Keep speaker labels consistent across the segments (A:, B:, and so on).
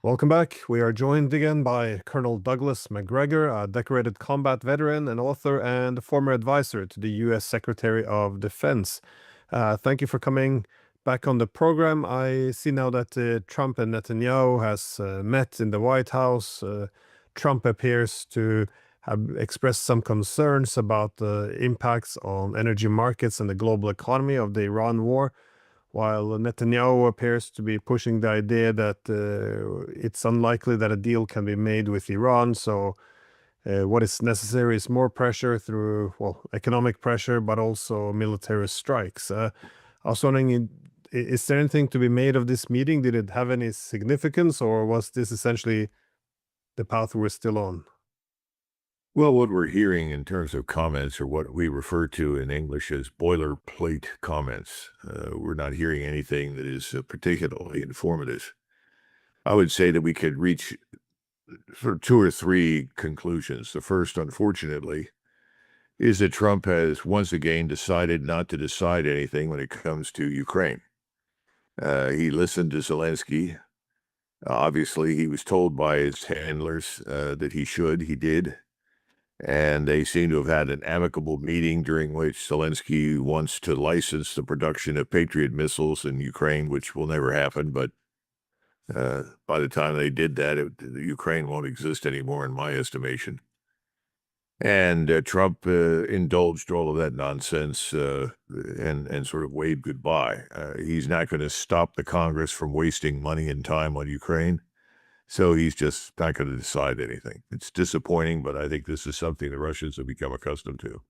A: Welcome back. We are joined again by Colonel Douglas Macgregor, a decorated combat veteran and author and former advisor to the U.S. Secretary of Defense. Thank you for coming back on the program. I see now that Trump and Netanyahu has met in the White House. Trump appears to have expressed some concerns about the impacts on energy markets and the global economy of the Iran war, while Netanyahu appears to be pushing the idea that it's unlikely that a deal can be made with Iran. So what is necessary is more pressure through, well, economic pressure, but also military strikes. I was wondering, is there anything to be made of this meeting? Did it have any significance, or was this essentially the path we're still on?
B: Well, what we're hearing in terms of comments are what we refer to in English as boilerplate comments. We're not hearing anything that is particularly informative. I would say that we could reach sort of two or three conclusions. The first, unfortunately, is that Trump has once again decided not to decide anything when it comes to Ukraine. He listened to Zelensky. Obviously, he was told by his handlers that he should. He did. And they seem to have had an amicable meeting during which Zelensky wants to license the production of Patriot missiles in Ukraine, which will never happen. But by the time they did that, Ukraine won't exist anymore, in my estimation. And Trump indulged all of that nonsense and sort of waved goodbye. He's not going to stop the Congress from wasting money and time on Ukraine. So he's just not going to decide anything. It's disappointing, but I think this is something the Russians have become accustomed to.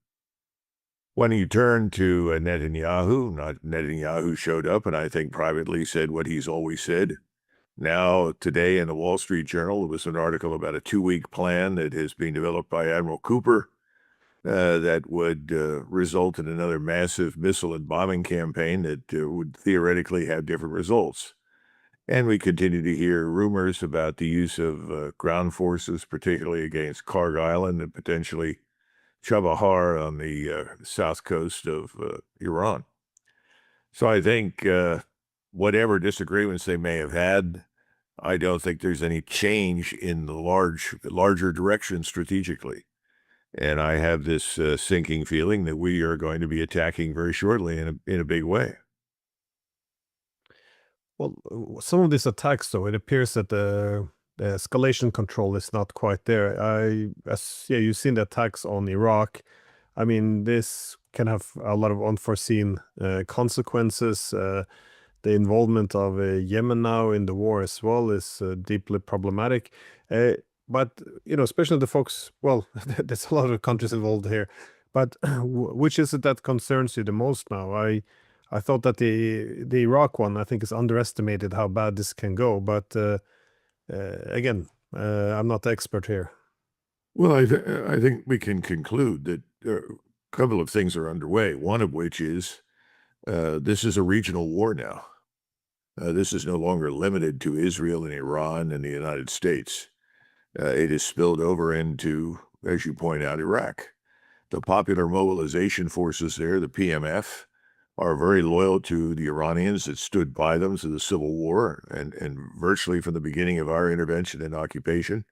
B: When you turn to Netanyahu showed up and I think privately said what he's always said. Now, today in the Wall Street Journal, there was an article about a 2-week plan that has been developed by Admiral Cooper that would result in another massive missile and bombing campaign that would theoretically have different results. And we continue to hear rumors about the use of ground forces, particularly against Karg Island and potentially Chabahar on the south coast of Iran. So I think whatever disagreements they may have had, I don't think there's any change in the larger direction strategically. And I have this sinking feeling that we are going to be attacking very shortly in a big way.
A: Well, some of these attacks, though, it appears that the escalation control is not quite there. You've seen the attacks on Iraq. I mean, this can have a lot of unforeseen consequences. The involvement of Yemen now in the war as well is deeply problematic. But, especially the folks, well, there's a lot of countries involved here. But which is it that concerns you the most now? I thought that the Iraq one, I think, is underestimated how bad this can go. But again, I'm not the expert here.
B: Well, I think we can conclude that a couple of things are underway, one of which is this is a regional war now. This is no longer limited to Israel and Iran and the United States. It has spilled over into, as you point out, Iraq. The Popular Mobilization Forces there, the PMF, are very loyal to the Iranians that stood by them through the Civil War and virtually from the beginning of our intervention and occupation.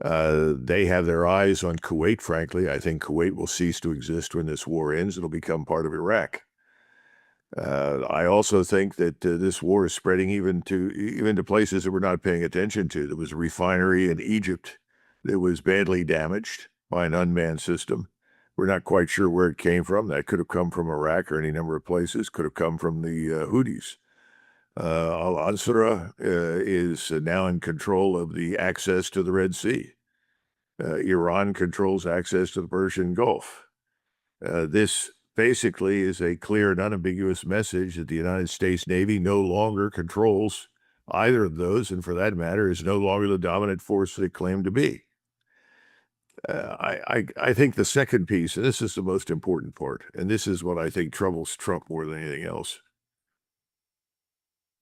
B: They have their eyes on Kuwait, frankly. I think Kuwait will cease to exist when this war ends. It'll become part of Iraq. I also think that this war is spreading even to places that we're not paying attention to. There was a refinery in Egypt that was badly damaged by an unmanned system. We're not quite sure where it came from. That could have come from Iraq or any number of places. Could have come from the Houthis. Al-Ansara is now in control of the access to the Red Sea. Iran controls access to the Persian Gulf. This basically is a clear and unambiguous message that the United States Navy no longer controls either of those, and for that matter, is no longer the dominant force they claim to be. I think the second piece, and this is the most important part, and this is what I think troubles Trump more than anything else.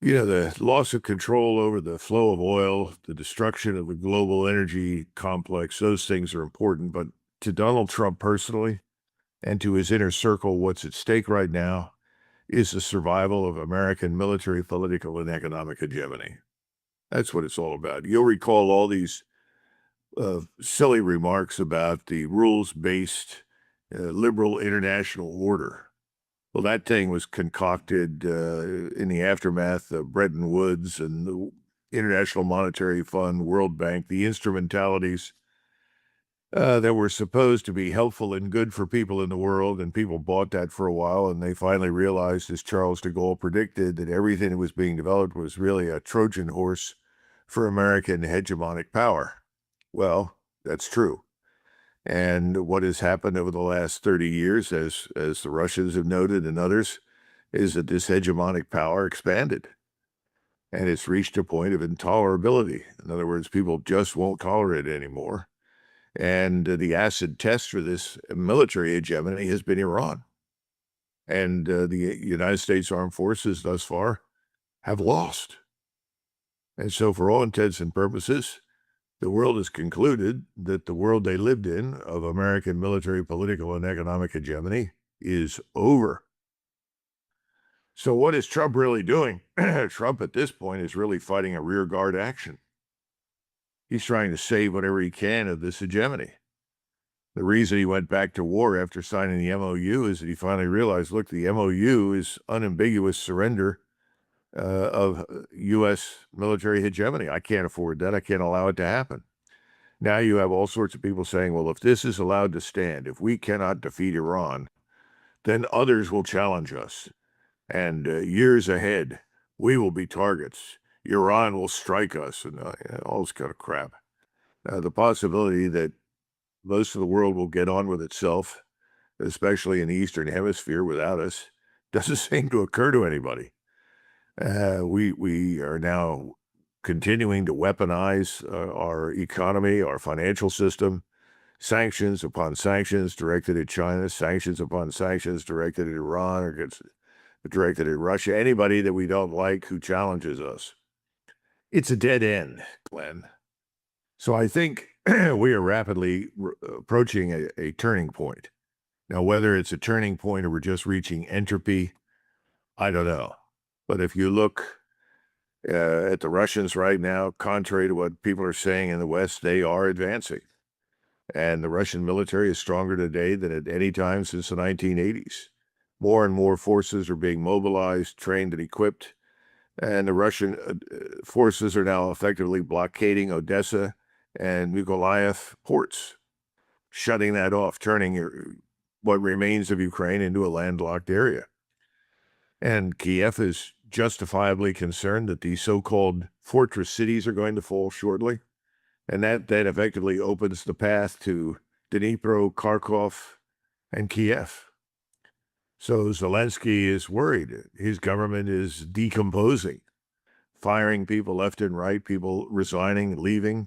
B: The loss of control over the flow of oil, the destruction of the global energy complex, those things are important. But to Donald Trump personally and to his inner circle, what's at stake right now is the survival of American military, political, and economic hegemony. That's what it's all about. You'll recall all these silly remarks about the rules-based liberal international order. Well, that thing was concocted in the aftermath of Bretton Woods and the International Monetary Fund, World Bank, the instrumentalities that were supposed to be helpful and good for people in the world, and people bought that for a while, and they finally realized, as Charles de Gaulle predicted, that everything that was being developed was really a Trojan horse for American hegemonic power. Well, that's true. And what has happened over the last 30 years, as the Russians have noted and others, is that this hegemonic power expanded, and it's reached a point of intolerability. In other words, people just won't tolerate it anymore. And the acid test for this military hegemony has been Iran. And the United States Armed Forces thus far have lost. And so for all intents and purposes, the world has concluded that the world they lived in of American military, political, and economic hegemony is over. So what is Trump really doing? Trump at this point is really fighting a rearguard action. He's trying to save whatever he can of this hegemony. The reason he went back to war after signing the MOU is that he finally realized, look, the MOU is unambiguous surrender of U.S. military hegemony. I can't afford that. I can't allow it to happen. Now you have all sorts of people saying, well, if this is allowed to stand, if we cannot defeat Iran, then others will challenge us. And years ahead, we will be targets. Iran will strike us, and all this kind of crap. The possibility that most of the world will get on with itself, especially in the Eastern Hemisphere without us, doesn't seem to occur to anybody. We are now continuing to weaponize our economy, our financial system, sanctions upon sanctions directed at China, sanctions upon sanctions directed at Iran or directed at Russia, anybody that we don't like who challenges us. It's a dead end, Glenn. So I think we are rapidly approaching a turning point. Now, whether it's a turning point or we're just reaching entropy, I don't know. But if you look at the Russians right now, contrary to what people are saying in the West, they are advancing. And the Russian military is stronger today than at any time since the 1980s. More and more forces are being mobilized, trained, and equipped. And the Russian forces are now effectively blockading Odessa and Mykolaiv ports, shutting that off, turning what remains of Ukraine into a landlocked area. And Kiev is justifiably concerned that these so-called fortress cities are going to fall shortly. And that effectively opens the path to Dnipro, Kharkov, and Kiev. So Zelensky is worried. His government is decomposing, firing people left and right, people resigning, leaving.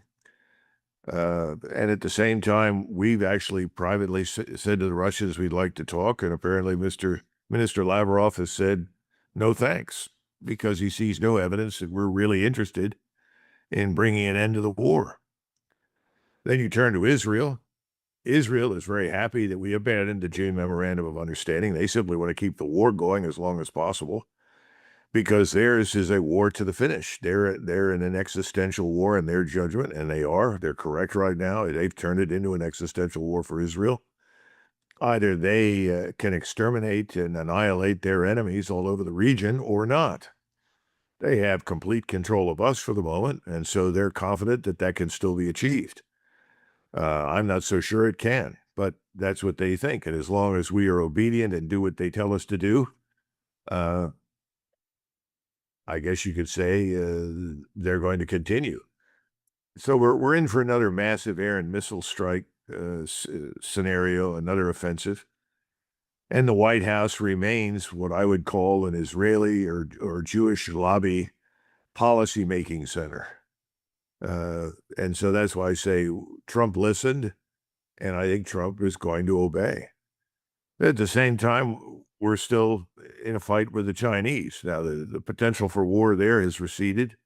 B: And at the same time, we've actually privately said to the Russians we'd like to talk, and apparently Minister Lavrov has said no thanks, because he sees no evidence that we're really interested in bringing an end to the war. Then you turn to Israel. Israel is very happy that we abandoned the June Memorandum of Understanding. They simply want to keep the war going as long as possible, because theirs is a war to the finish. They're in an existential war in their judgment, and they're correct right now. They've turned it into an existential war for Israel. Either they can exterminate and annihilate their enemies all over the region or not. They have complete control of us for the moment, and so they're confident that that can still be achieved. I'm not so sure it can, but that's what they think. And as long as we are obedient and do what they tell us to do, I guess you could say they're going to continue. So we're in for another massive air and missile strike scenario, another offensive. And the White House remains what I would call an Israeli or Jewish lobby policy-making center. And so that's why I say Trump listened, and I think Trump is going to obey. At the same time, we're still in a fight with the Chinese. Now, the potential for war there has receded.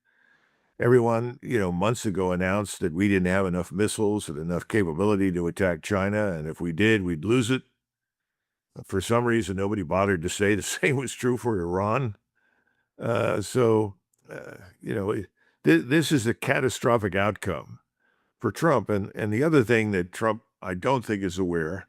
B: Everyone, months ago announced that we didn't have enough missiles and enough capability to attack China, and if we did, we'd lose it. For some reason, nobody bothered to say the same was true for Iran. So This is a catastrophic outcome for Trump. And the other thing that Trump, I don't think, is aware,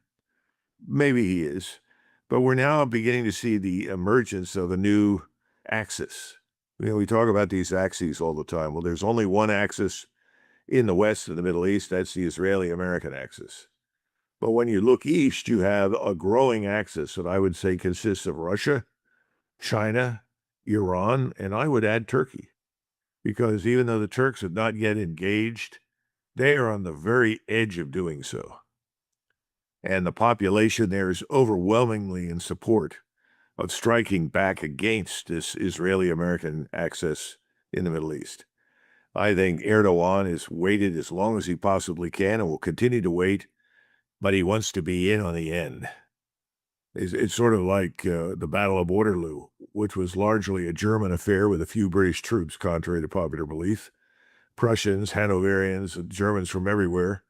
B: maybe he is, but we're now beginning to see the emergence of a new axis. We talk about these axes all the time. Well, there's only one axis in the West and the Middle East. That's the Israeli-American axis. But when you look east, you have a growing axis that I would say consists of Russia, China, Iran, and I would add Turkey. Because even though the Turks have not yet engaged, they are on the very edge of doing so. And the population there is overwhelmingly in support of striking back against this Israeli-American axis in the Middle East. I think Erdogan has waited as long as he possibly can and will continue to wait, but he wants to be in on the end. It's sort of like the Battle of Waterloo, which was largely a German affair with a few British troops, contrary to popular belief. Prussians, Hanoverians, and Germans from everywhere.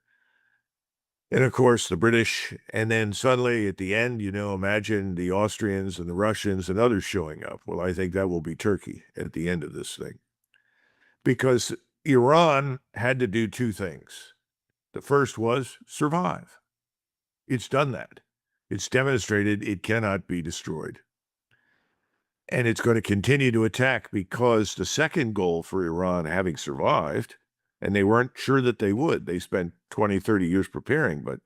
B: And of course, the British. And then suddenly at the end, imagine the Austrians and the Russians and others showing up. Well, I think that will be Turkey at the end of this thing. Because Iran had to do two things. The first was survive. It's done that. It's demonstrated it cannot be destroyed. And it's going to continue to attack because the second goal for Iran, having survived, and they weren't sure that they would. They spent 20, 30 years preparing, but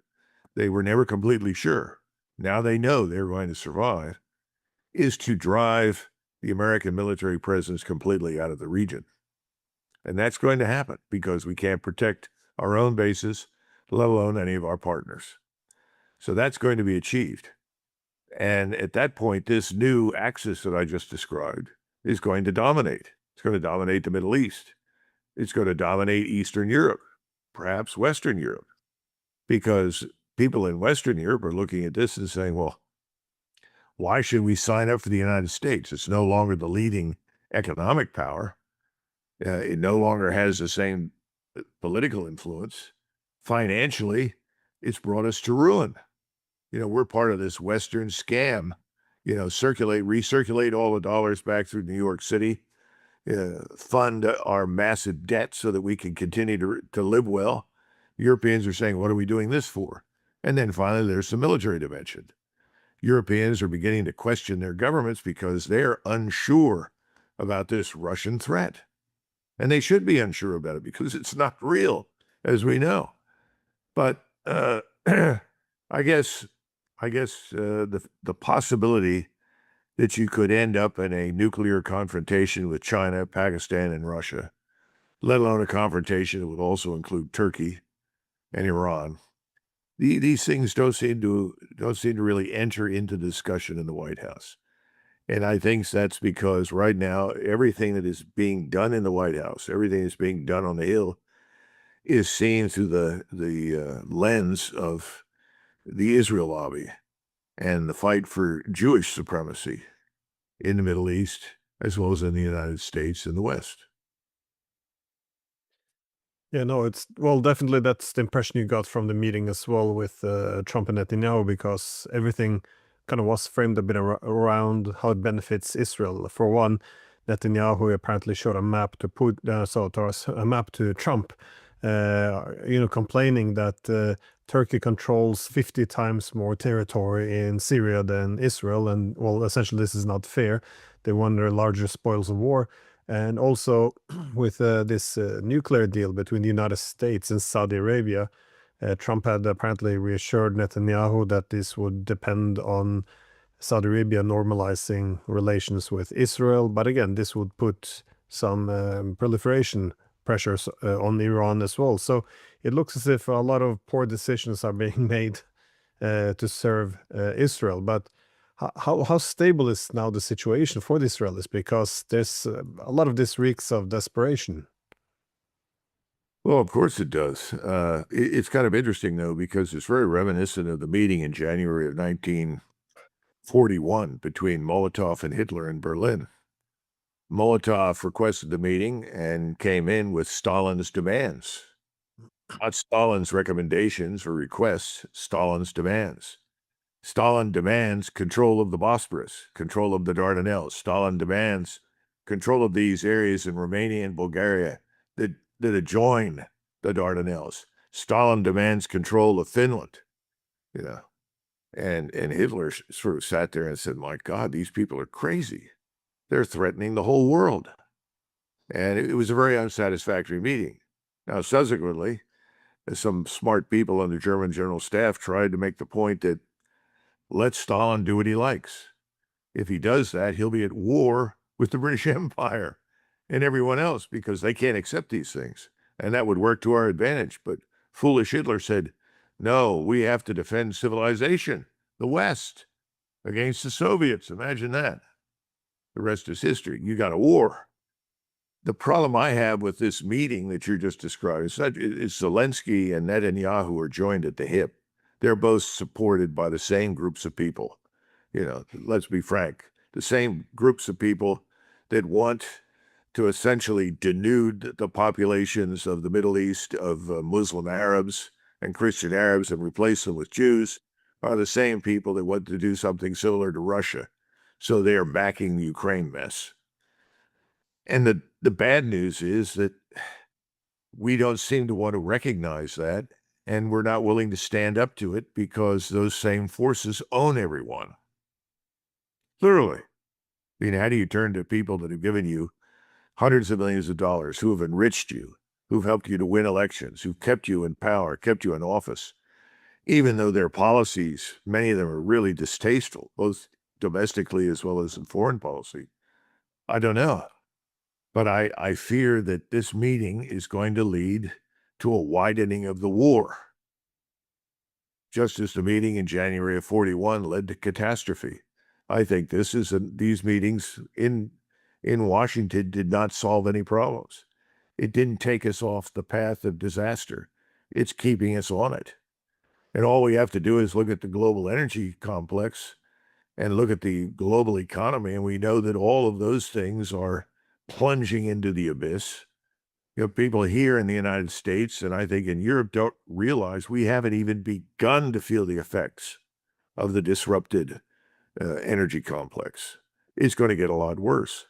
B: they were never completely sure. Now they know they're going to survive, is to drive the American military presence completely out of the region. And that's going to happen because we can't protect our own bases, let alone any of our partners. So that's going to be achieved. And at that point, this new axis that I just described is going to dominate. It's going to dominate the Middle East. It's going to dominate Eastern Europe, perhaps Western Europe, because people in Western Europe are looking at this and saying, well, why should we sign up for the United States? It's no longer the leading economic power. It no longer has the same political influence. Financially, it's brought us to ruin. We're part of this Western scam, recirculate all the dollars back through New York City, fund our massive debt so that we can continue to live well. Europeans are saying, what are we doing this for? And then finally, there's the military dimension. Europeans are beginning to question their governments because they're unsure about this Russian threat. And they should be unsure about it because it's not real, as we know. But I guess the possibility that you could end up in a nuclear confrontation with China, Pakistan, and Russia, let alone a confrontation that would also include Turkey and Iran, these things don't seem to really enter into discussion in the White House. And I think that's because right now, everything that is being done in the White House, everything that's being done on the Hill, is seen through the lens of the Israel lobby and the fight for Jewish supremacy in the Middle East, as well as in the United States and the West.
A: Yeah, no, definitely that's the impression you got from the meeting as well with Trump and Netanyahu, because everything kind of was framed a bit around how it benefits Israel. For one, Netanyahu apparently showed a map to a map to Trump, complaining that Turkey controls 50 times more territory in Syria than Israel, and well, essentially this is not fair. They want their larger spoils of war. And also with this nuclear deal between the United States and Saudi Arabia, Trump had apparently reassured Netanyahu that this would depend on Saudi Arabia normalizing relations with Israel. But again, this would put some proliferation pressures on Iran as well. So it looks as if a lot of poor decisions are being made to serve Israel. But how stable is now the situation for the Israelis? Because there's a lot of this reeks of desperation.
B: Well, of course it does. It's kind of interesting, though, because it's very reminiscent of the meeting in January of 1941 between Molotov and Hitler in Berlin. Molotov requested the meeting and came in with Stalin's demands. Not Stalin's recommendations or requests, Stalin's demands. Stalin demands control of the Bosporus, control of the Dardanelles. Stalin demands control of these areas in Romania and Bulgaria that adjoin the Dardanelles. Stalin demands control of Finland, you know, and Hitler sort of sat there and said, "My God, these people are crazy. They're threatening the whole world." And it was a very unsatisfactory meeting. Now, subsequently, some smart people on the German general staff tried to make the point that let Stalin do what he likes. If he does that, he'll be at war with the British Empire and everyone else because they can't accept these things. And that would work to our advantage. But foolish Hitler said, no, we have to defend civilization, the West, against the Soviets. Imagine that. The rest is history. You got a war. The problem I have with this meeting that you're just describing is Zelensky and Netanyahu are joined at the hip. They're both supported by the same groups of people. Let's be frank, the same groups of people that want to essentially denude the populations of the Middle East of Muslim Arabs and Christian Arabs and replace them with Jews are the same people that want to do something similar to Russia. So they are backing the Ukraine mess. And the bad news is that we don't seem to want to recognize that, and we're not willing to stand up to it because those same forces own everyone. Literally. I mean, how do you turn to people that have given you hundreds of millions of dollars, who have enriched you, who've helped you to win elections, who've kept you in power, kept you in office, even though their policies, many of them are really distasteful, both domestically as well as in foreign policy? I don't know. But I fear that this meeting is going to lead to a widening of the war, just as the meeting in January of 41 led to catastrophe. I think these meetings in Washington did not solve any problems. It didn't take us off the path of disaster. It's keeping us on it. And all we have to do is look at the global energy complex and look at the global economy, and we know that all of those things are plunging into the abyss. People here in the United States, and I think in Europe, don't realize we haven't even begun to feel the effects of the disrupted energy complex. It's going to get a lot worse.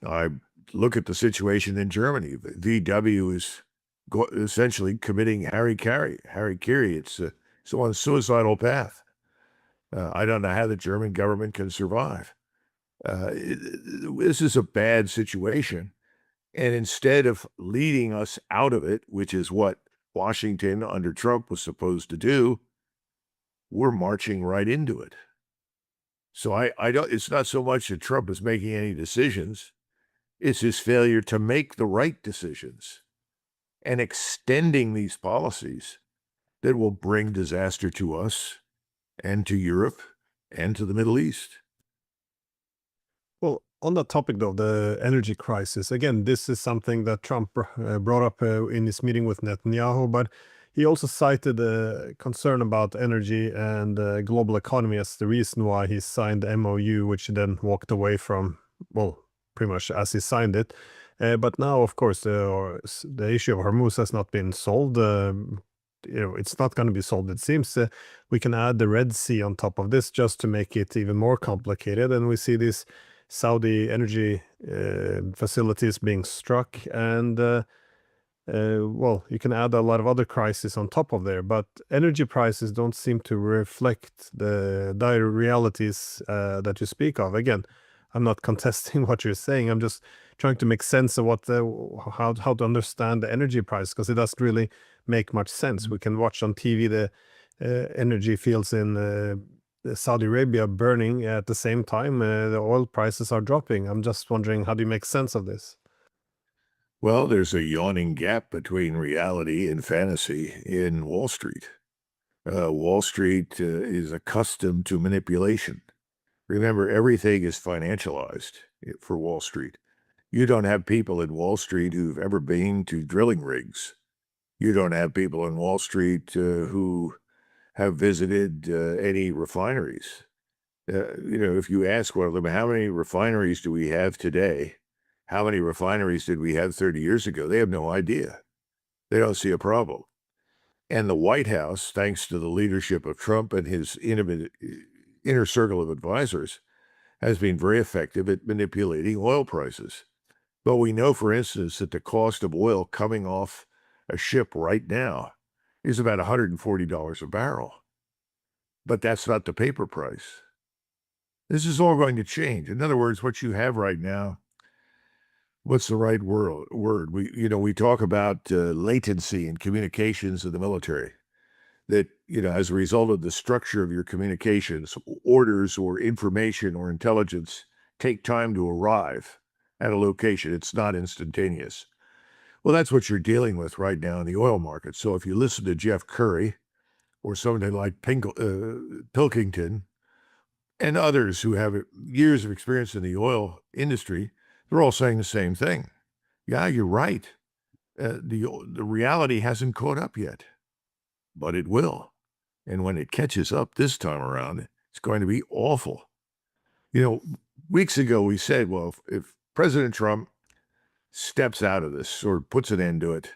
B: I look at the situation in Germany. VW is essentially committing Harry-Kari. It's on a suicidal path. I don't know how the German government can survive. This is a bad situation. And instead of leading us out of it, which is what Washington under Trump was supposed to do, we're marching right into it. So I don't, it's not so much that Trump is making any decisions. It's his failure to make the right decisions and extending these policies that will bring disaster to us and to Europe and to the Middle East.
A: Well, on that topic, though, the energy crisis, again, this is something that Trump brought up in his meeting with Netanyahu, but he also cited the concern about energy and global economy as the reason why he signed the MOU, which he then walked away from, well, pretty much as he signed it. But now, of course, the issue of Hormuz has not been solved. It's not going to be solved, it seems. We can add the Red Sea on top of this just to make it even more complicated. And we see these Saudi energy facilities being struck. And, well, you can add a lot of other crises on top of there. But energy prices don't seem to reflect the dire realities that you speak of. Again, I'm not contesting what you're saying. I'm just trying to make sense of how to understand the energy price, because it doesn't really make much sense. We can watch on TV the energy fields in Saudi Arabia burning at the same time. The oil prices are dropping. I'm just wondering, how do you make sense of this?
B: Well, there's a yawning gap between reality and fantasy in Wall Street. Wall Street is accustomed to manipulation. Remember, everything is financialized for Wall Street. You don't have people in Wall Street who've ever been to drilling rigs. You don't have people in Wall Street who have visited any refineries. If you ask one of them, how many refineries do we have today? How many refineries did we have 30 years ago? They have no idea. They don't see a problem. And the White House, thanks to the leadership of Trump and his inner circle of advisors, has been very effective at manipulating oil prices. But we know, for instance, that the cost of oil coming off a ship right now is about $140 a barrel. But that's not the paper price. This is all going to change. In other words, what you have right now, what's the right word? We talk about latency in communications of the military. That, as a result of the structure of your communications, orders or information or intelligence take time to arrive at a location. It's not instantaneous. Well, that's what you're dealing with right now in the oil market. So if you listen to Jeff Curry or somebody like Pilkington and others who have years of experience in the oil industry, they're all saying the same thing. Yeah, you're right. The reality hasn't caught up yet, but it will. And when it catches up this time around, it's going to be awful. Weeks ago we said, well, if President Trump steps out of this or puts an end to it,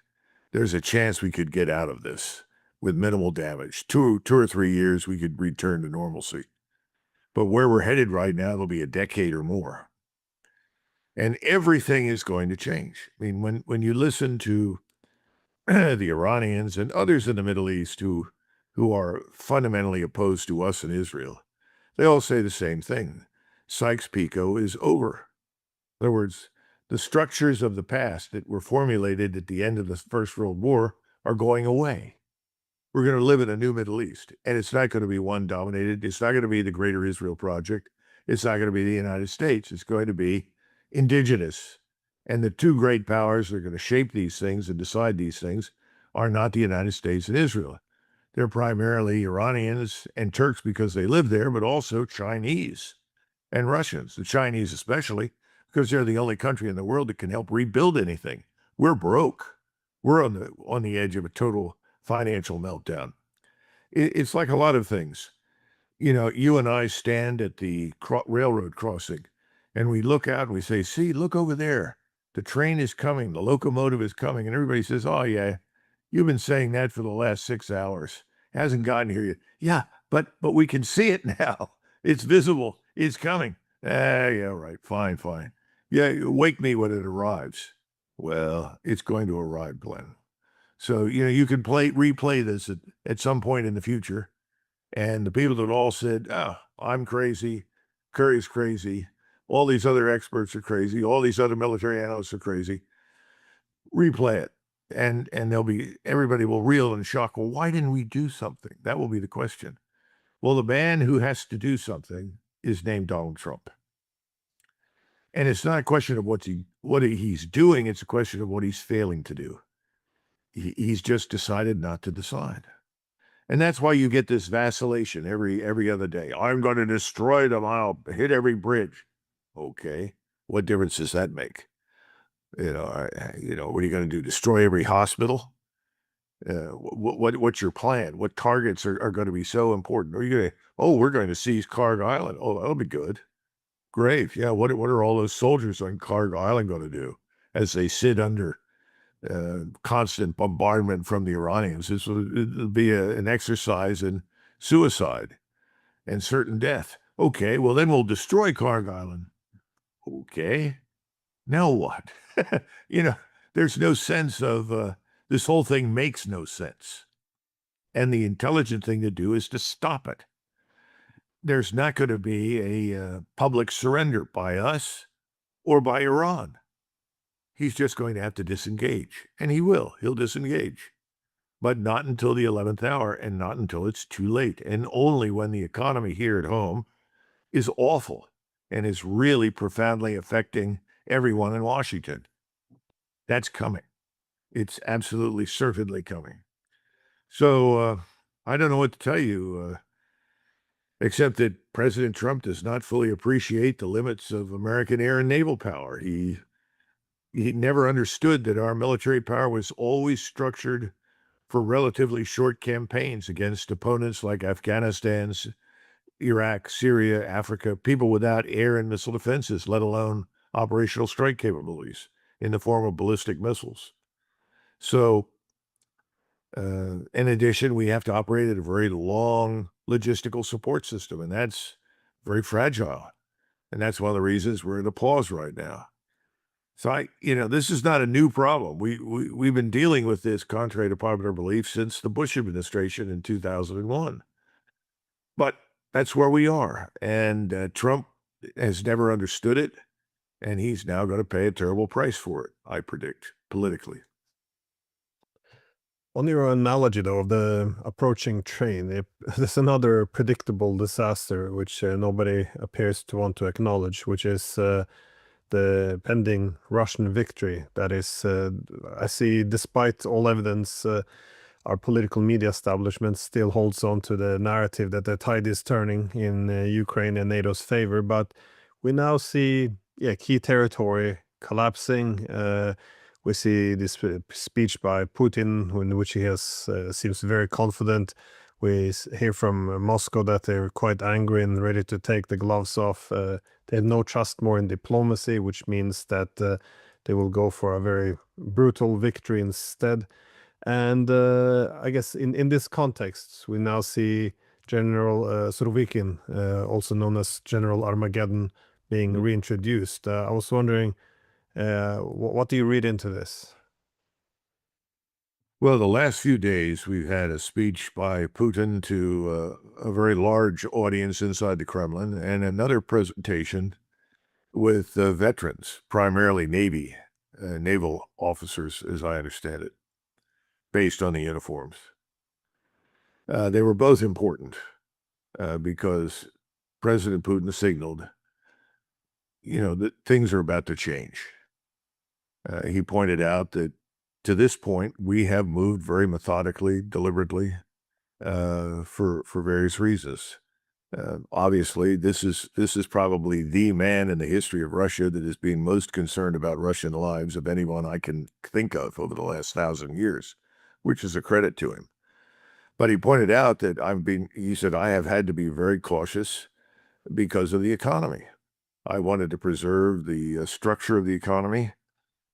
B: there's a chance we could get out of this with minimal damage. Two or 3 years, we could return to normalcy. But where we're headed right now, it'll be a decade or more. And everything is going to change. I mean, when you listen to the Iranians and others in the Middle East who are fundamentally opposed to us and Israel, they all say the same thing. Sykes-Picot is over. In other words, the structures of the past that were formulated at the end of the First World War are going away. We're going to live in a new Middle East, and it's not going to be one dominated. It's not going to be the Greater Israel Project. It's not going to be the United States. It's going to be indigenous. And the two great powers that are going to shape these things and decide these things are not the United States and Israel. They're primarily Iranians and Turks because they live there, but also Chinese and Russians, the Chinese especially, because they're the only country in the world that can help rebuild anything. We're broke. We're on the edge of a total financial meltdown. It's like a lot of things. You and I stand at the railroad crossing and we look out and we say, see, look over there. The train is coming. The locomotive is coming. And everybody says, oh, yeah, you've been saying that for the last 6 hours. It hasn't gotten here yet. Yeah, but we can see it now. It's visible. It's coming. Yeah, right. Fine. Yeah, wake me when it arrives. Well, it's going to arrive, Glenn. So, you can replay this at some point in the future. And the people that all said, oh, I'm crazy, Curry's crazy, all these other experts are crazy, all these other military analysts are crazy, replay it. And everybody will reel in shock. Well, why didn't we do something? That will be the question. Well, the man who has to do something is named Donald Trump. And it's not a question of what he's doing. It's a question of what he's failing to do. He's just decided not to decide. And that's why you get this vacillation every other day. I'm going to destroy them. I'll hit every bridge. Okay. What difference does that make? What are you going to do? Destroy every hospital? What's your plan? What targets are going to be so important? Are you going to, we're going to seize Carg Island. Oh, that'll be good. Great. Yeah. What are all those soldiers on Carg Island going to do as they sit under constant bombardment from the Iranians? It'll be an exercise in suicide and certain death. Okay, well, then we'll destroy Carg Island. Okay, now what? There's no sense of this whole thing makes no sense. And the intelligent thing to do is to stop it. There's not going to be a public surrender by us or by Iran. He's just going to have to disengage, and he will. He'll disengage, but not until the 11th hour and not until it's too late, and only when the economy here at home is awful and is really profoundly affecting everyone in Washington. That's coming. It's absolutely certainly coming. So I don't know what to tell you, except that President Trump does not fully appreciate the limits of American air and naval power. He never understood that our military power was always structured for relatively short campaigns against opponents like Afghanistan, Iraq, Syria, Africa, people without air and missile defenses, let alone operational strike capabilities in the form of ballistic missiles. So, in addition, we have to operate at a very long logistical support system, and that's very fragile. And that's one of the reasons we're in a pause right now. So this is not a new problem. We've been dealing with this, contrary to popular belief, since the Bush administration in 2001. But that's where we are, and Trump has never understood it, and he's now going to pay a terrible price for it, I predict, politically.
A: On your analogy, though, of the approaching train, there's another predictable disaster which nobody appears to want to acknowledge, which is the pending Russian victory. That is, I see, despite all evidence, our political media establishment still holds on to the narrative that the tide is turning in Ukraine and NATO's favor. But we now see, yeah, key territory collapsing. We see this speech by Putin, in which he has seems very confident. We hear from Moscow that they're quite angry and ready to take the gloves off. They have no trust more in diplomacy, which means that they will go for a very brutal victory instead. And I guess in this context, we now see General Surovikin, also known as General Armageddon, being reintroduced. I was wondering, what do you read into this?
B: Well, the last few days, we've had a speech by Putin to a very large audience inside the Kremlin, and another presentation with veterans, primarily naval officers, as I understand it, based on the uniforms. They were both important because President Putin signaled, that things are about to change. He pointed out that to this point, we have moved very methodically, deliberately, for various reasons. Obviously, this is probably the man in the history of Russia that has been most concerned about Russian lives of anyone I can think of over the last 1,000 years, which is a credit to him. But he pointed out that he said, I have had to be very cautious because of the economy. I wanted to preserve the structure of the economy,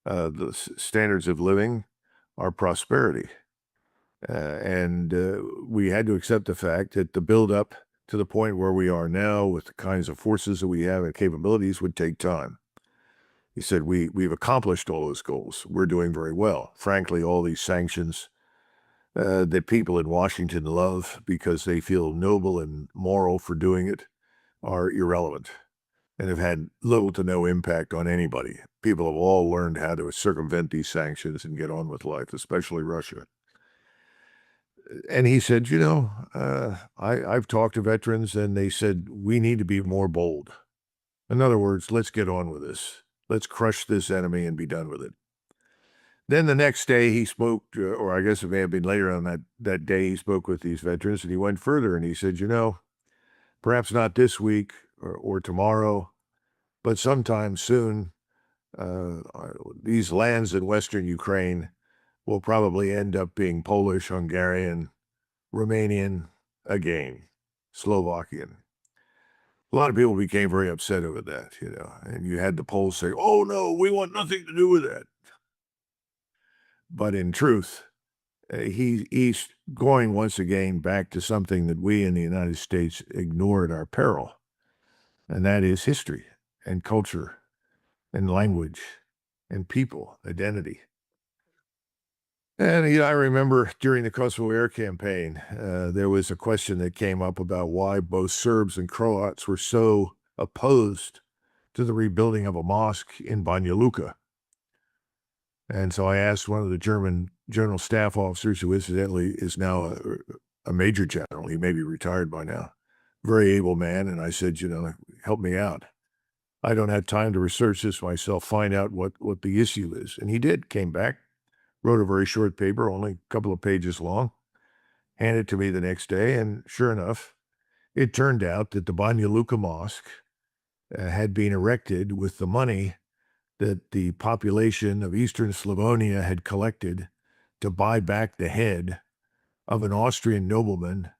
B: the standards of living, our prosperity. And we had to accept the fact that the buildup to the point where we are now with the kinds of forces that we have and capabilities would take time. He said, we've accomplished all those goals. We're doing very well. Frankly, all these sanctions that people in Washington love because they feel noble and moral for doing it are irrelevant and have had little to no impact on anybody. People have all learned how to circumvent these sanctions and get on with life, especially Russia. And he said, I've talked to veterans and they said, we need to be more bold. In other words, let's get on with this. Let's crush this enemy and be done with it. Then the next day he spoke, or I guess it may have been later on that day, he spoke with these veterans and he went further and he said, perhaps not this week or tomorrow, but sometime soon, these lands in Western Ukraine will probably end up being Polish, Hungarian, Romanian, again, Slovakian. A lot of people became very upset over that, and you had the Poles say, oh no, we want nothing to do with that. But in truth, he's going once again back to something that we in the United States ignore at our peril, and that is history and culture and language and people, identity. And I remember during the Kosovo Air Campaign, there was a question that came up about why both Serbs and Croats were so opposed to the rebuilding of a mosque in Banja Luka. And so I asked one of the German general staff officers, who incidentally is now a major general, he may be retired by now, very able man, and I said, help me out. I don't have time to research this myself, find out what the issue is. And he did, came back, wrote a very short paper, only a couple of pages long, handed it to me the next day, and sure enough, it turned out that the Banja Luka Mosque had been erected with the money that the population of Eastern Slavonia had collected to buy back the head of an Austrian nobleman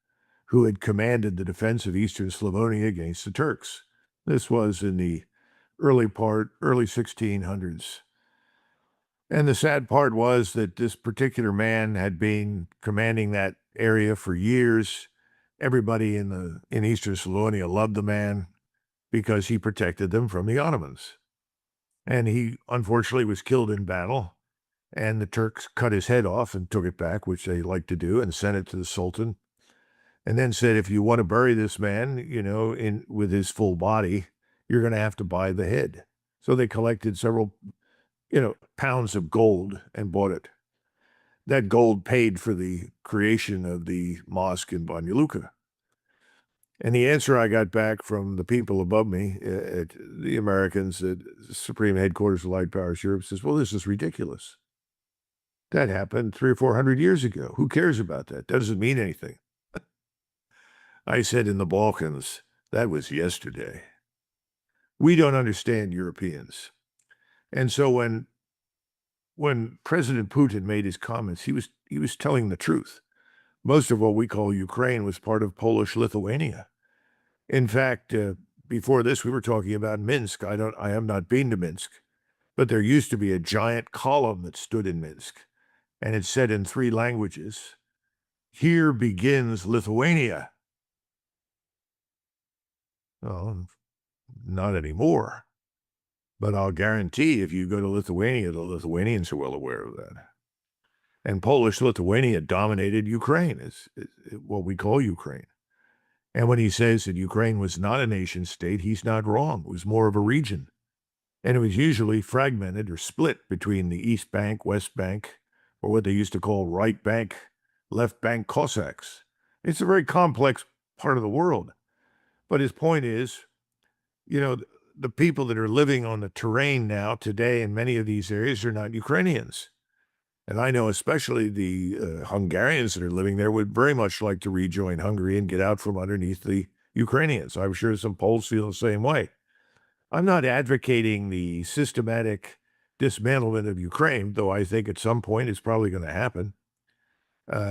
B: who had commanded the defense of Eastern Slavonia against the Turks. This was in the early 1600s. And the sad part was that this particular man had been commanding that area for years. Everybody in Eastern Slavonia loved the man because he protected them from the Ottomans. and he unfortunately was killed in battle. And the Turks cut his head off and took it back, which they like to do, and sent it to the Sultan. And then said, if you want to bury this man, in with his full body, you're going to have to buy the head. So they collected several, pounds of gold and bought it. That gold paid for the creation of the mosque in Banja Luka. And the answer I got back from the people above me, the Americans at Supreme Headquarters of Light Powers Europe, says, well, this is ridiculous. That happened 300 or 400 years ago. Who cares about that? That doesn't mean anything. I said in the Balkans, that was yesterday. We don't understand Europeans. And so when President Putin made his comments, he was telling the truth. Most of what we call Ukraine was part of Polish Lithuania. In fact, before this, we were talking about Minsk. I have not been to Minsk, but there used to be a giant column that stood in Minsk, and it said in 3 languages, "Here begins Lithuania." Well, not anymore. But I'll guarantee if you go to Lithuania, the Lithuanians are well aware of that. And Polish Lithuania dominated Ukraine, is what we call Ukraine. And when he says that Ukraine was not a nation state, he's not wrong. It was more of a region. And it was usually fragmented or split between the East Bank, West Bank, or what they used to call right bank, left bank Cossacks. It's a very complex part of the world. But his point is, the people that are living on the terrain now today in many of these areas are not Ukrainians. And I know especially the Hungarians that are living there would very much like to rejoin Hungary and get out from underneath the Ukrainians. I'm sure some Poles feel the same way. I'm not advocating the systematic dismantlement of Ukraine, though I think at some point it's probably going to happen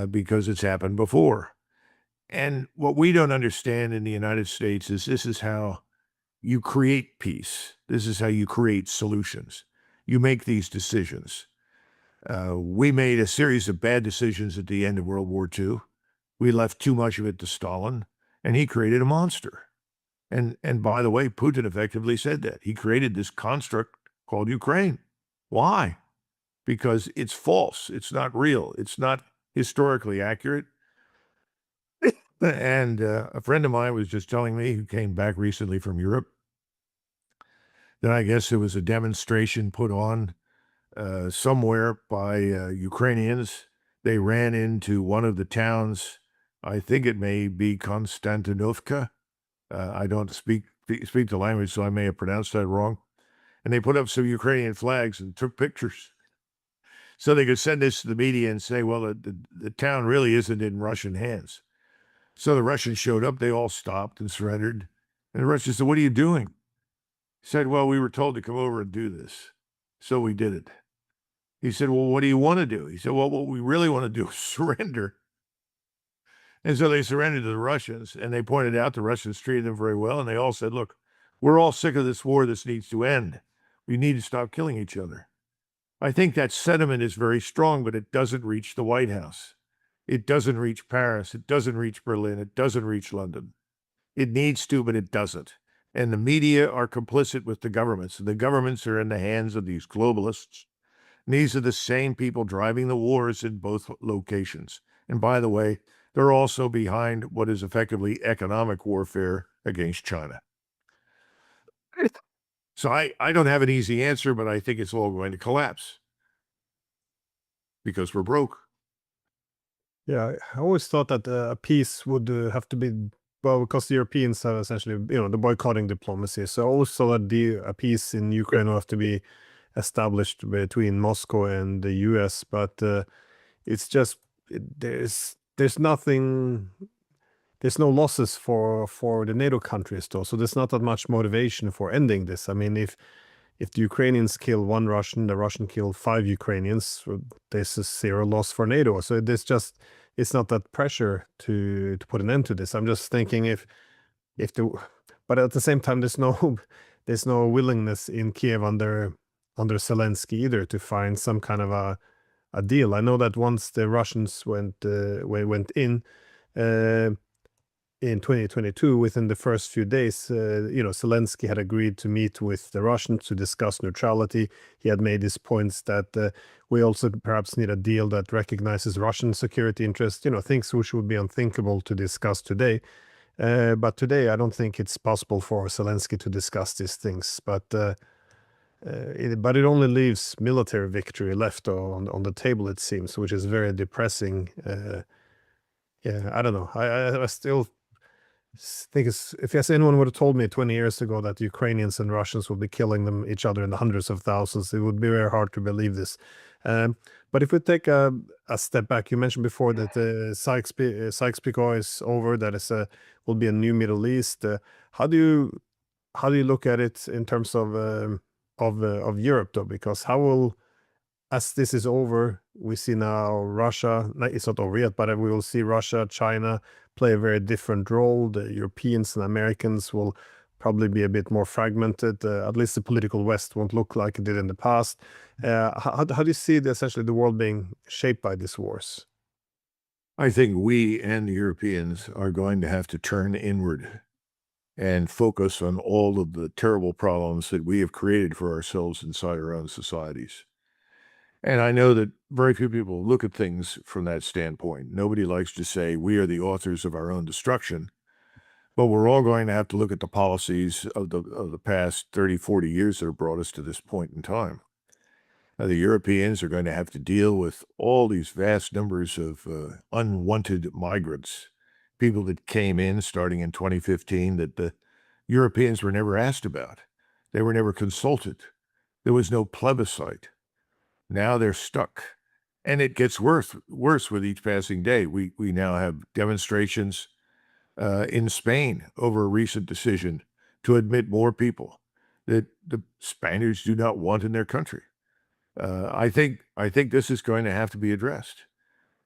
B: because it's happened before. And what we don't understand in the United States is this is how you create peace. This is how you create solutions. You make these decisions. We made a series of bad decisions at the end of World War II. We left too much of it to Stalin, and he created a monster. And by the way, Putin effectively said that. He created this construct called Ukraine. Why? Because it's false. It's not real. It's not historically accurate. And a friend of mine was just telling me, who came back recently from Europe, that I guess there was a demonstration put on somewhere by Ukrainians. They ran into one of the towns. I think it may be Konstantinovka. I don't speak the language, so I may have pronounced that wrong. And they put up some Ukrainian flags and took pictures. So they could send this to the media and say, well, the town really isn't in Russian hands. So the Russians showed up. They all stopped and surrendered. And the Russians said, what are you doing? He said, well, we were told to come over and do this. So we did it. He said, well, what do you want to do? He said, well, what we really want to do is surrender. And so they surrendered to the Russians, and they pointed out the Russians treated them very well. And they all said, look, we're all sick of this war. This needs to end. We need to stop killing each other. I think that sentiment is very strong, but it doesn't reach the White House. It doesn't reach Paris. It doesn't reach Berlin. It doesn't reach London. It needs to, but it doesn't. And the media are complicit with the governments. And the governments are in the hands of these globalists. And these are the same people driving the wars in both locations. And by the way, they're also behind what is effectively economic warfare against China. So I don't have an easy answer, but I think it's all going to collapse because we're broke.
A: Yeah, I always thought that a peace would have to be, well, because the Europeans have essentially, the boycotting diplomacy. So I always thought that a peace in Ukraine would have to be established between Moscow and the US, but it's just there's nothing. There's no losses for the NATO countries though, so there's not that much motivation for ending this. I mean, if the Ukrainians kill one Russian, the Russian kill 5 Ukrainians, there's a 0 loss for NATO. So it's not that pressure to put an end to this. I'm just thinking but at the same time, there's no willingness in Kiev under Zelensky either to find some kind of a deal. I know that once the Russians went in, in 2022, within the first few days, Zelensky had agreed to meet with the Russians to discuss neutrality. He had made his points that we also perhaps need a deal that recognizes Russian security interests, things which would be unthinkable to discuss today. But today, I don't think it's possible for Zelensky to discuss these things. But it only leaves military victory left on the table, it seems, which is very depressing. Yeah, I don't know. I still think if anyone would have told me 20 years ago that Ukrainians and Russians would be killing each other in the hundreds of thousands, it would be very hard to believe this. Um, but if we take a step back, you mentioned before that Sykes-Picot is over. That will be a new Middle East. How do you look at it in terms of Europe, though? Because how will as this is over, we see now Russia, it's not over yet, but we will see Russia, China play a very different role. The Europeans and Americans will probably be a bit more fragmented. At least the political West won't look like it did in the past. How do you see essentially the world being shaped by these wars?
B: I think we and the Europeans are going to have to turn inward and focus on all of the terrible problems that we have created for ourselves inside our own societies. And I know that very few people look at things from that standpoint. Nobody likes to say we are the authors of our own destruction, but we're all going to have to look at the policies of the past 30, 40 years that have brought us to this point in time. The Europeans are going to have to deal with all these vast numbers of unwanted migrants, people that came in starting in 2015 that the Europeans were never asked about. They were never consulted. There was no plebiscite. Now they're stuck. And it gets worse with each passing day. We now have demonstrations in Spain over a recent decision to admit more people that the Spaniards do not want in their country. I think this is going to have to be addressed.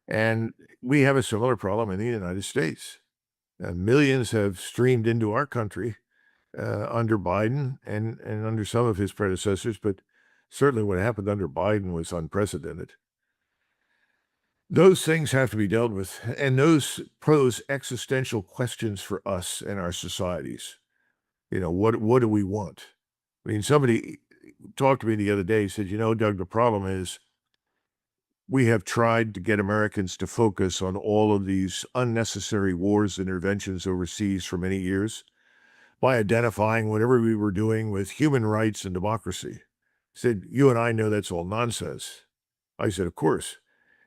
B: And we have a similar problem in the United States. Millions have streamed into our country under Biden and under some of his predecessors, but certainly what happened under Biden was unprecedented. Those things have to be dealt with, and those pose existential questions for us and our societies. What do we want? I mean, somebody talked to me the other day, said, Doug, the problem is we have tried to get Americans to focus on all of these unnecessary wars and interventions overseas for many years by identifying whatever we were doing with human rights and democracy. He said, you and I know that's all nonsense. I said, of course.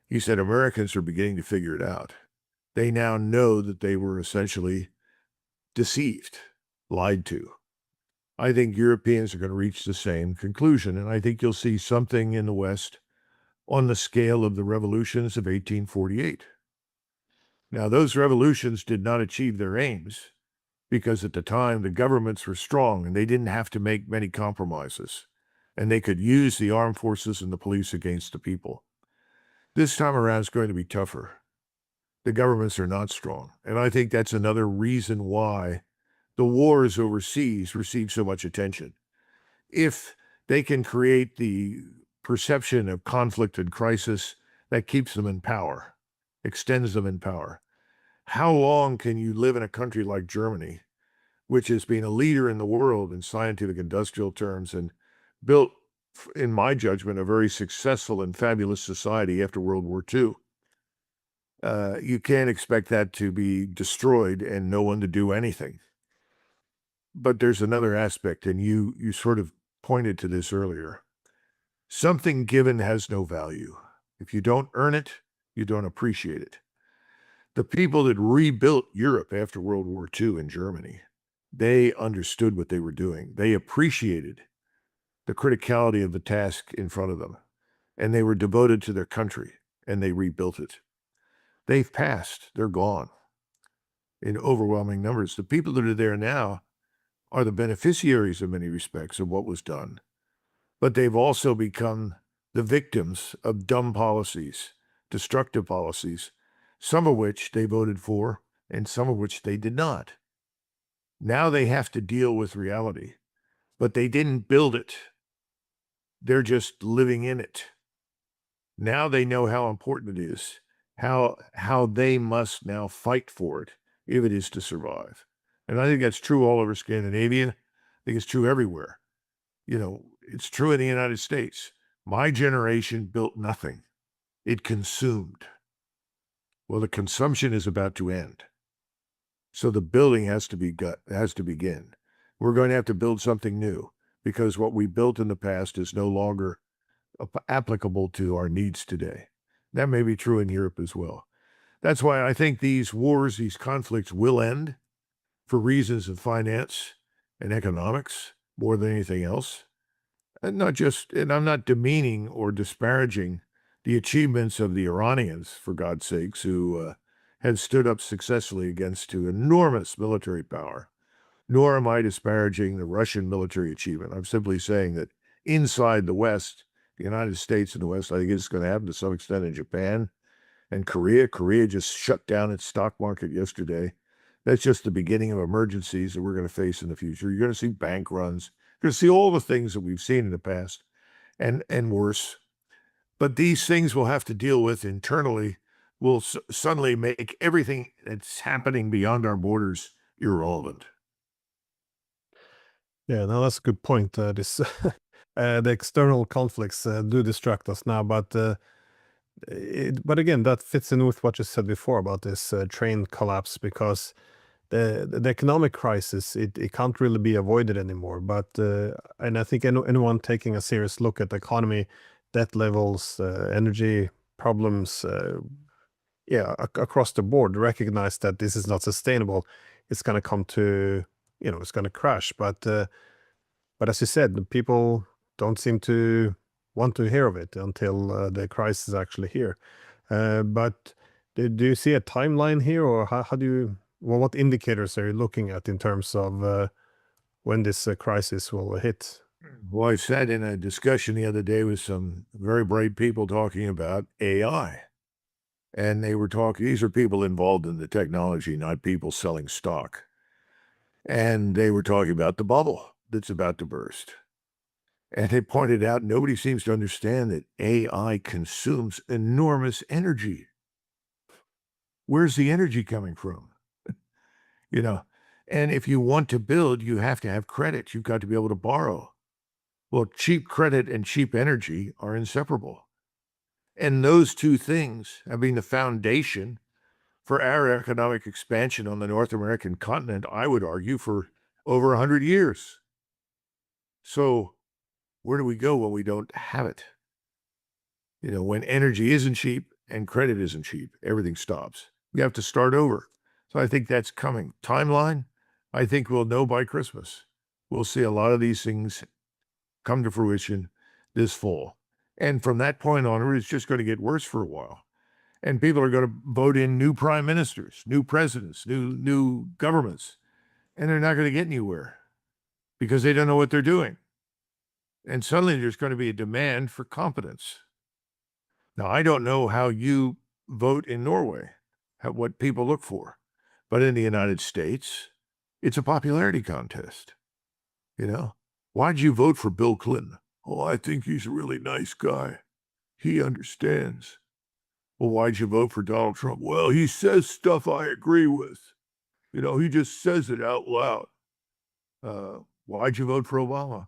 B: He said, Americans are beginning to figure it out. They now know that they were essentially deceived, lied to. I think Europeans are going to reach the same conclusion, and I think you'll see something in the West on the scale of the revolutions of 1848. Now, those revolutions did not achieve their aims because at the time the governments were strong and they didn't have to make many compromises, and they could use the armed forces and the police against the people. This time around is going to be tougher. The governments are not strong, and I think that's another reason why the wars overseas receive so much attention. If they can create the perception of conflict and crisis, that keeps them in power, extends them in power. How long can you live in a country like Germany, which has been a leader in the world in scientific industrial terms and built, in my judgment, a very successful and fabulous society after World War II? You can't expect that to be destroyed and no one to do anything. But there's another aspect, and you sort of pointed to this earlier. Something given has no value. If you don't earn it, you don't appreciate it. The people that rebuilt Europe after World War II in Germany, they understood what they were doing. They appreciated the criticality of the task in front of them, and they were devoted to their country, and they rebuilt it. They've passed. They're gone in overwhelming numbers. The people that are there now are the beneficiaries in many respects of what was done, but they've also become the victims of dumb policies, destructive policies, some of which they voted for and some of which they did not. Now they have to deal with reality, but they didn't build it. They're just living in it. Now they know how important it is, how they must now fight for it if it is to survive. And I think that's true all over Scandinavia. I think it's true everywhere. It's true in the United States. My generation built nothing. It consumed. Well, the consumption is about to end. So the building has to begin. We're going to have to build something new because what we built in the past is no longer applicable to our needs today. That may be true in Europe as well. That's why I think these wars, these conflicts will end for reasons of finance and economics more than anything else. And I'm not demeaning or disparaging the achievements of the Iranians, for God's sakes, who had stood up successfully against an enormous military power. Nor am I disparaging the Russian military achievement. I'm simply saying that inside the West, the United States and the West, I think it's going to happen to some extent in Japan and Korea. Korea just shut down its stock market yesterday. That's just the beginning of emergencies that we're going to face in the future. You're going to see bank runs. You're going to see all the things that we've seen in the past and worse. But these things we'll have to deal with internally will suddenly make everything that's happening beyond our borders irrelevant.
A: Yeah, no, that's a good point. This the external conflicts do distract us now, but again, that fits in with what you said before about this train collapse because the economic crisis it can't really be avoided anymore. And I think anyone taking a serious look at the economy, debt levels, energy problems, yeah, across the board, recognize that this is not sustainable. It's going to come to, it's going to crash. But as you said, the people don't seem to want to hear of it until the crisis is actually here. But do you see a timeline here, or how do you? Well, what indicators are you looking at in terms of when this crisis will hit?
B: Well, I sat in a discussion the other day with some very bright people talking about AI. And they were talking, these are people involved in the technology, not people selling stock. And they were talking about the bubble that's about to burst. And they pointed out nobody seems to understand that AI consumes enormous energy. Where's the energy coming from? You know, and if you want to build, you have to have credit. You've got to be able to borrow. Well, cheap credit and cheap energy are inseparable. And those two things have been the foundation for our economic expansion on the North American continent, I would argue, for over 100 years. So where do we go when we don't have it? When energy isn't cheap and credit isn't cheap, everything stops. We have to start over. So I think that's coming. Timeline, I think we'll know by Christmas. We'll see a lot of these things come to fruition this fall. And from that point onward, it's just going to get worse for a while. And people are going to vote in new prime ministers, new presidents, new governments, and they're not going to get anywhere because they don't know what they're doing. And suddenly there's going to be a demand for competence. Now, I don't know how you vote in Norway, what people look for, but in the United States, it's a popularity contest. Why'd you vote for Bill Clinton? Oh, I think he's a really nice guy. He understands. Well, why'd you vote for Donald Trump? Well, he says stuff I agree with. He just says it out loud. Why'd you vote for Obama?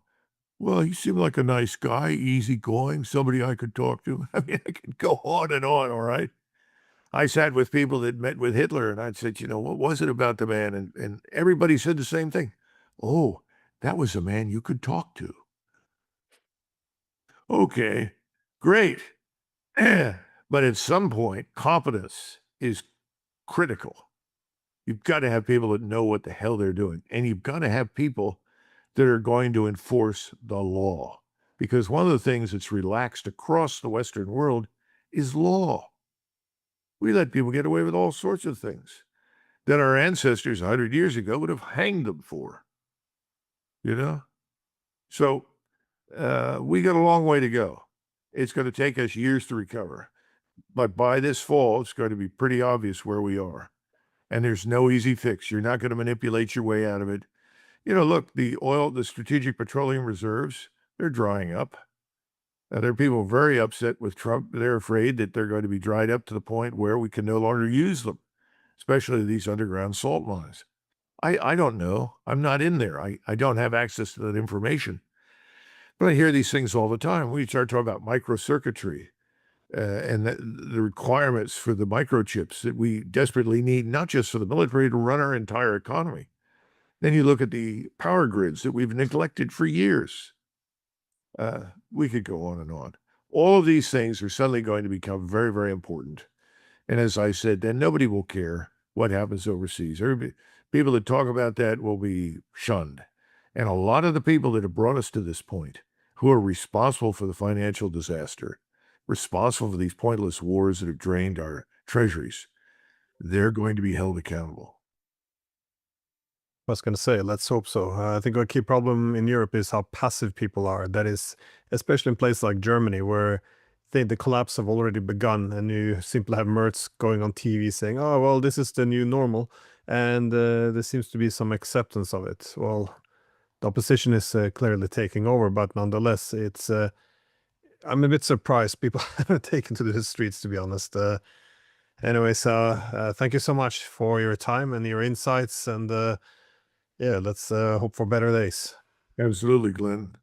B: Well, he seemed like a nice guy, easygoing, somebody I could talk to. I mean, I could go on and on, all right? I sat with people that met with Hitler, and I said, what was it about the man? And everybody said the same thing. Oh, that was a man you could talk to. Okay, great. But at some point, competence is critical. You've got to have people that know what the hell they're doing. And you've got to have people that are going to enforce the law. Because one of the things that's relaxed across the Western world is law. We let people get away with all sorts of things that our ancestors 100 years ago would have hanged them for. So we got a long way to go. It's going to take us years to recover. But by this fall, it's going to be pretty obvious where we are. And there's no easy fix. You're not going to manipulate your way out of it. Look, the strategic petroleum reserves, they're drying up. There are people very upset with Trump. They're afraid that they're going to be dried up to the point where we can no longer use them. especially these underground salt mines. I don't know. I'm not in there. I don't have access to that information. But I hear these things all the time. We start talking about microcircuitry and the requirements for the microchips that we desperately need, not just for the military, to run our entire economy. Then you look at the power grids that we've neglected for years. We could go on and on. All of these things are suddenly going to become very, very important. And as I said, then nobody will care what happens overseas. People that talk about that will be shunned. And a lot of the people that have brought us to this point, who are responsible for the financial disaster, responsible for these pointless wars that have drained our treasuries, they're going to be held accountable.
A: I was going to say, let's hope so. I think a key problem in Europe is how passive people are. That is, especially in places like Germany, where the collapse have already begun, and you simply have Merz going on TV saying, "Oh, well, this is the new normal," and there seems to be some acceptance of it. Well, the opposition is clearly taking over, but nonetheless, it's. I'm a bit surprised people haven't taken to the streets, to be honest. Anyways, thank you so much for your time and your insights, and yeah, let's hope for better days.
B: Absolutely, Glenn.